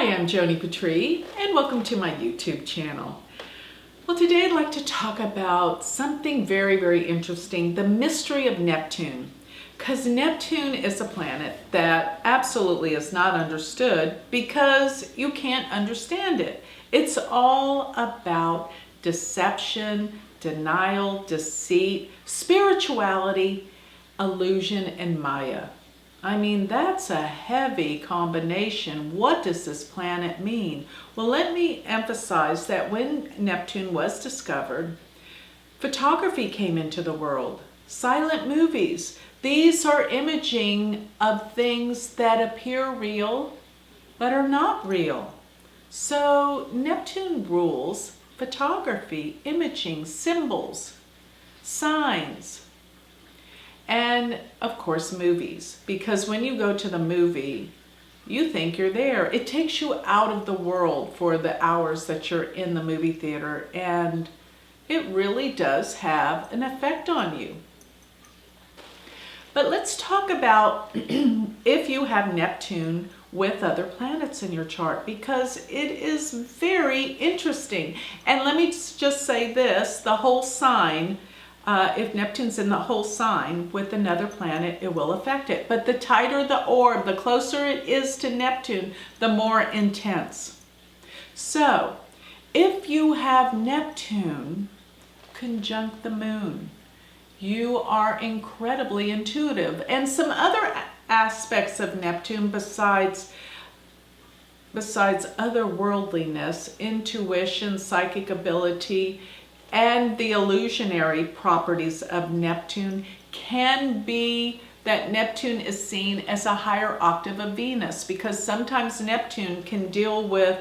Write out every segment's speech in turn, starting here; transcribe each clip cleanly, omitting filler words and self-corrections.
Hi, I'm Joni Patry, and welcome to my YouTube channel. Well, today I'd like to talk about something very, very interesting, the mystery of Neptune. Because Neptune is a planet that absolutely is not understood because you can't understand it. It's all about deception, denial, deceit, spirituality, illusion, and Maya. I mean, that's a heavy combination. What does this planet mean? Well, let me emphasize that when Neptune was discovered, photography came into the world. Silent movies. These are imaging of things that appear real, but are not real. So Neptune rules photography, imaging, symbols, signs, and of course movies, because when you go to the movie, you think you're there. It takes you out of the world for the hours that you're in the movie theater, and it really does have an effect on you. But let's talk about if you have Neptune with other planets in your chart, because it is very interesting. And let me just say this, the whole sign, if Neptune's in the whole sign with another planet, it will affect it. But the tighter the orb, the closer it is to Neptune, the more intense. So, if you have Neptune conjunct the moon, you are incredibly intuitive. And some other aspects of Neptune besides otherworldliness, intuition, psychic ability, and the illusionary properties of Neptune can be that Neptune is seen as a higher octave of Venus, because sometimes Neptune can deal with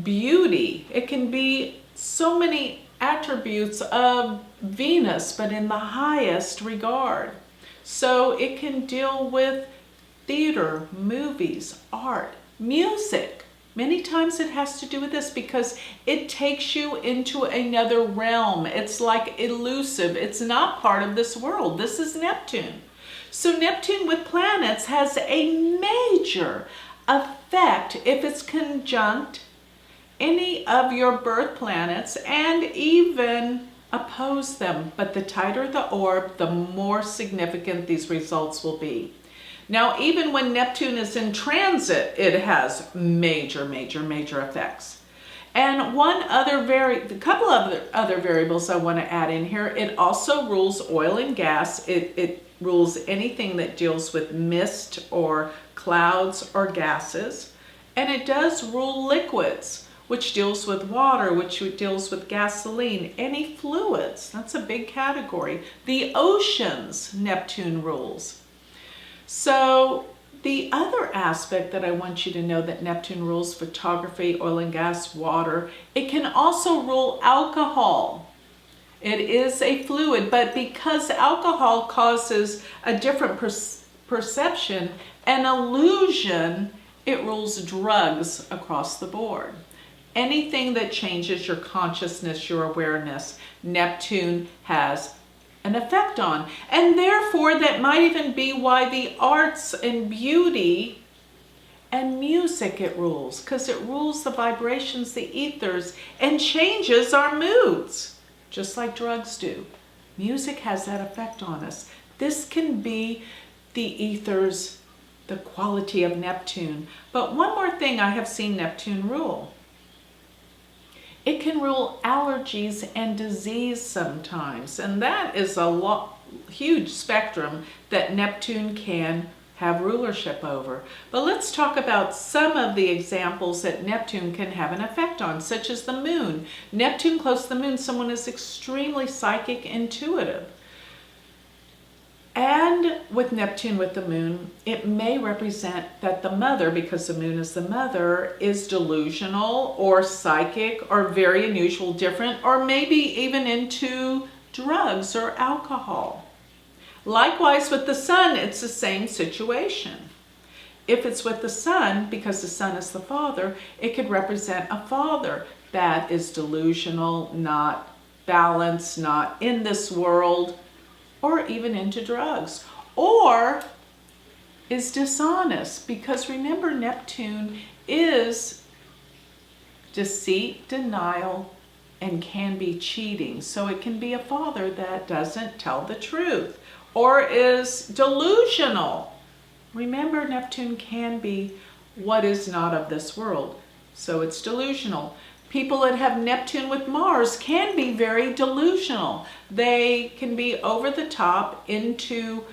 beauty. It can be so many attributes of Venus, but in the highest regard. So it can deal with theater, movies, art, music. Many times it has to do with this because it takes you into another realm. It's like elusive. It's not part of this world. This is Neptune. So Neptune with planets has a major effect if it's conjunct any of your birth planets and even oppose them. But the tighter the orb, the more significant these results will be. Now, even when Neptune is in transit, it has major, major, major effects. And a couple of other variables I want to add in here. It also rules oil and gas. It rules anything that deals with mist or clouds or gases. And it does rule liquids, which deals with water, which deals with gasoline, any fluids. That's a big category. The oceans, Neptune rules. So the other aspect that I want you to know that Neptune rules photography, oil and gas, water, it can also rule alcohol. It is a fluid, but because alcohol causes a different perception and illusion, it rules drugs across the board. Anything that changes your consciousness, your awareness, Neptune has an effect on. And therefore, that might even be why the arts and beauty and music it rules, because it rules the vibrations, the ethers, and changes our moods, just like drugs do. Music has that effect on us. This can be the ethers, the quality of Neptune. But one more thing I have seen Neptune rule. It can rule allergies and disease sometimes, and that is a huge spectrum that Neptune can have rulership over. But let's talk about some of the examples that Neptune can have an effect on, such as the moon. Neptune close to the moon, someone is extremely psychic, intuitive. And with Neptune with the moon, it may represent that the mother, because the moon is the mother, is delusional or psychic or very unusual, different, or maybe even into drugs or alcohol. Likewise with the sun, it's the same situation. If it's with the sun, because the sun is the father, it could represent a father that is delusional, not balanced, not in this world, or even into drugs. Or is dishonest, because remember, Neptune is deceit, denial, and can be cheating. So it can be a father that doesn't tell the truth or is delusional. Remember, Neptune can be what is not of this world. So it's delusional. People that have Neptune with Mars can be very delusional. They can be over the top into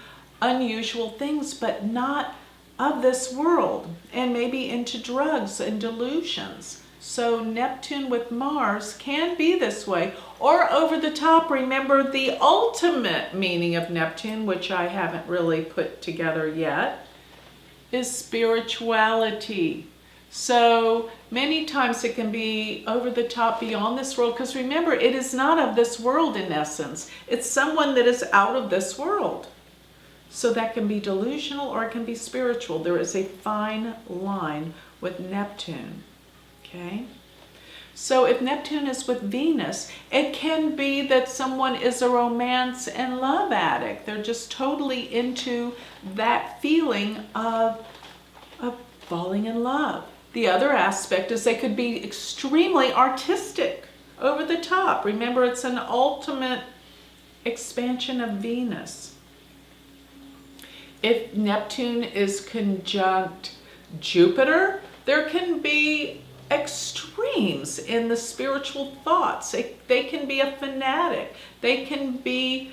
unusual things, but not of this world, and maybe into drugs and delusions. So Neptune with Mars can be this way, or over the top. Remember, the ultimate meaning of Neptune, which I haven't really put together yet, is spirituality. So many times it can be over the top, beyond this world, because remember, it is not of this world in essence. It's someone that is out of this world. So that can be delusional or it can be spiritual. There is a fine line with Neptune. Okay? So if Neptune is with Venus, it can be that someone is a romance and love addict. They're just totally into that feeling of falling in love. The other aspect is they could be extremely artistic, over the top. Remember, it's an ultimate expansion of Venus. If Neptune is conjunct Jupiter, there can be extremes in the spiritual thoughts. They can be a fanatic. They can be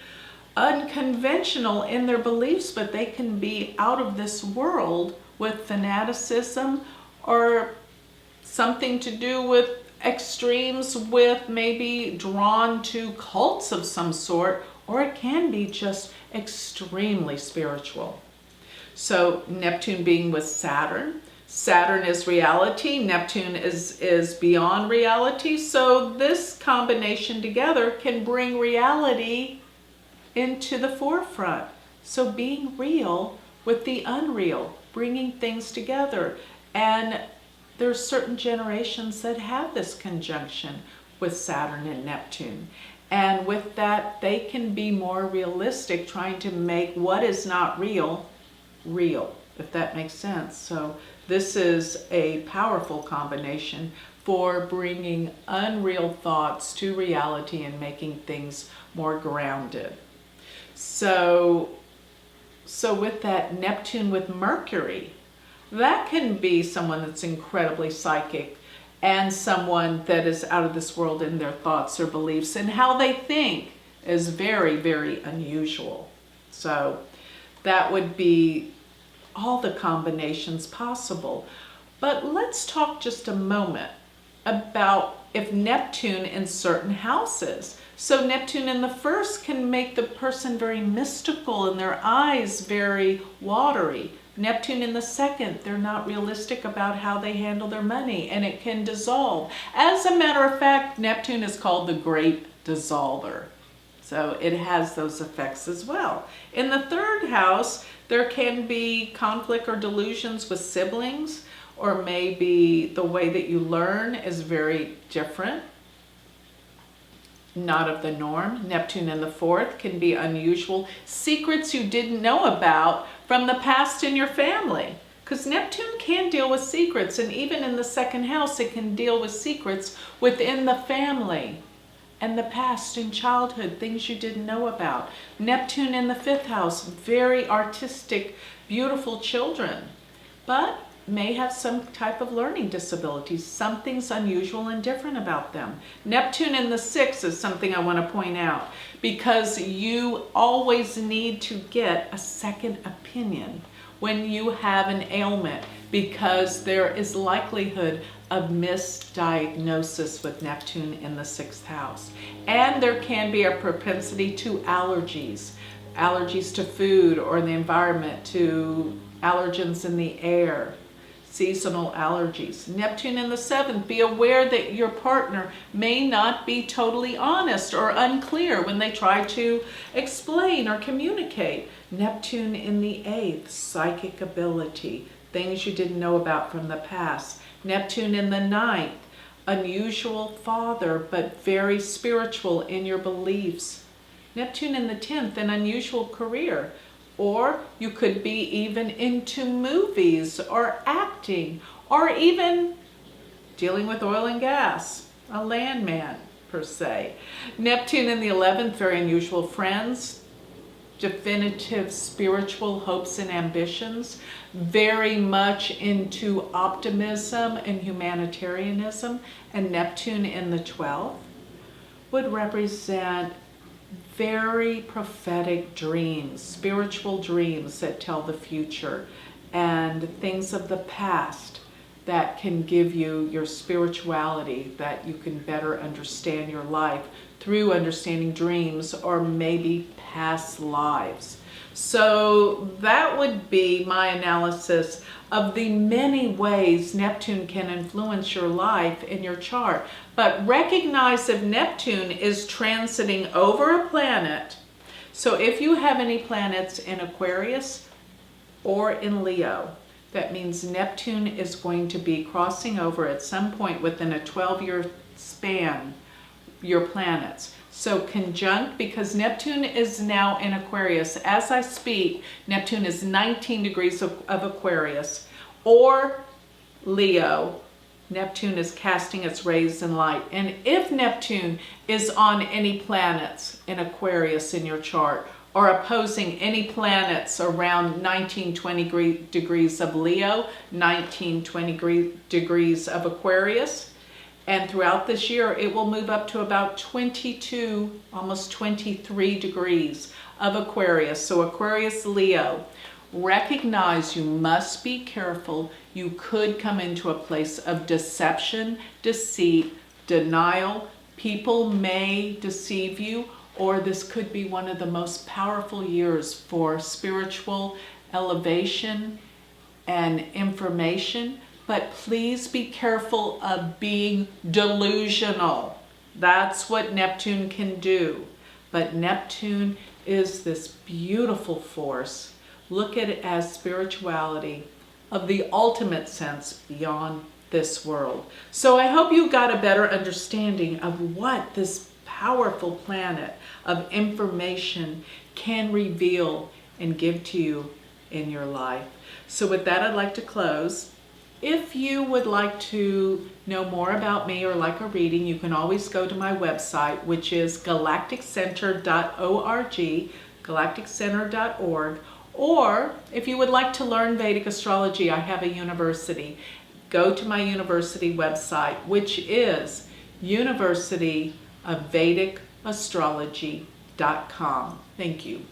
unconventional in their beliefs, but they can be out of this world with fanaticism, or something to do with extremes, with maybe drawn to cults of some sort, or it can be just extremely spiritual. So Neptune being with Saturn. Saturn is reality. Neptune is beyond reality. So this combination together can bring reality into the forefront. So being real with the unreal, bringing things together. And there's certain generations that have this conjunction with Saturn and Neptune. And with that, they can be more realistic, trying to make what is not real, real, if that makes sense. So this is a powerful combination for bringing unreal thoughts to reality and making things more grounded. So with that, Neptune with Mercury, that can be someone that's incredibly psychic and someone that is out of this world in their thoughts or beliefs, and how they think is very, very unusual. So that would be all the combinations possible. But let's talk just a moment about if Neptune in certain houses. So Neptune in the first can make the person very mystical and their eyes very watery. Neptune in the second, they're not realistic about how they handle their money, and it can dissolve. As a matter of fact, Neptune is called the Great Dissolver. So it has those effects as well. In the third house, there can be conflict or delusions with siblings, or maybe the way that you learn is very different, not of the norm. Neptune in the fourth can be unusual. Secrets you didn't know about from the past in your family. Because Neptune can deal with secrets, and even in the second house, it can deal with secrets within the family and the past in childhood, things you didn't know about. Neptune in the fifth house, very artistic, beautiful children, but may have some type of learning disabilities. Something's unusual and different about them. Neptune in the sixth is something I want to point out, because you always need to get a second opinion when you have an ailment, because there is likelihood of misdiagnosis with Neptune in the sixth house. And there can be a propensity to allergies to food or the environment, to allergens in the air, seasonal allergies. Neptune in the seventh, be aware that your partner may not be totally honest or unclear when they try to explain or communicate. Neptune in the eighth, psychic ability, things you didn't know about from the past. Neptune in the ninth, unusual father, but very spiritual in your beliefs. Neptune in the 10th, an unusual career. Or you could be even into movies or acting, or even dealing with oil and gas, a landman per se. Neptune in the 11th, very unusual friends, definitive spiritual hopes and ambitions, very much into optimism and humanitarianism. And Neptune in the 12th would represent very prophetic dreams, spiritual dreams that tell the future, and things of the past that can give you your spirituality, that you can better understand your life through understanding dreams or maybe past lives. So that would be my analysis of the many ways Neptune can influence your life in your chart. But recognize if Neptune is transiting over a planet. So if you have any planets in Aquarius or in Leo, that means Neptune is going to be crossing over at some point within a 12-year span, your planets. So conjunct, because Neptune is now in Aquarius. As I speak, Neptune is 19 degrees of Aquarius. Or Leo, Neptune is casting its rays and light. And if Neptune is on any planets in Aquarius in your chart, or opposing any planets around 19-20 degrees of Leo, 19-20 degrees of Aquarius, and throughout this year, it will move up to about 22, almost 23 degrees of Aquarius. So Aquarius, Leo, recognize you must be careful. You could come into a place of deception, deceit, denial. People may deceive you, or this could be one of the most powerful years for spiritual elevation and information. But please be careful of being delusional. That's what Neptune can do. But Neptune is this beautiful force. Look at it as spirituality of the ultimate sense beyond this world. So I hope you got a better understanding of what this powerful planet of information can reveal and give to you in your life. So with that, I'd like to close. If you would like to know more about me or like a reading, you can always go to my website, which is galacticcenter.org, galacticcenter.org. Or if you would like to learn Vedic astrology, I have a university. Go to my university website, which is University of Vedic Astrology.com. Thank you.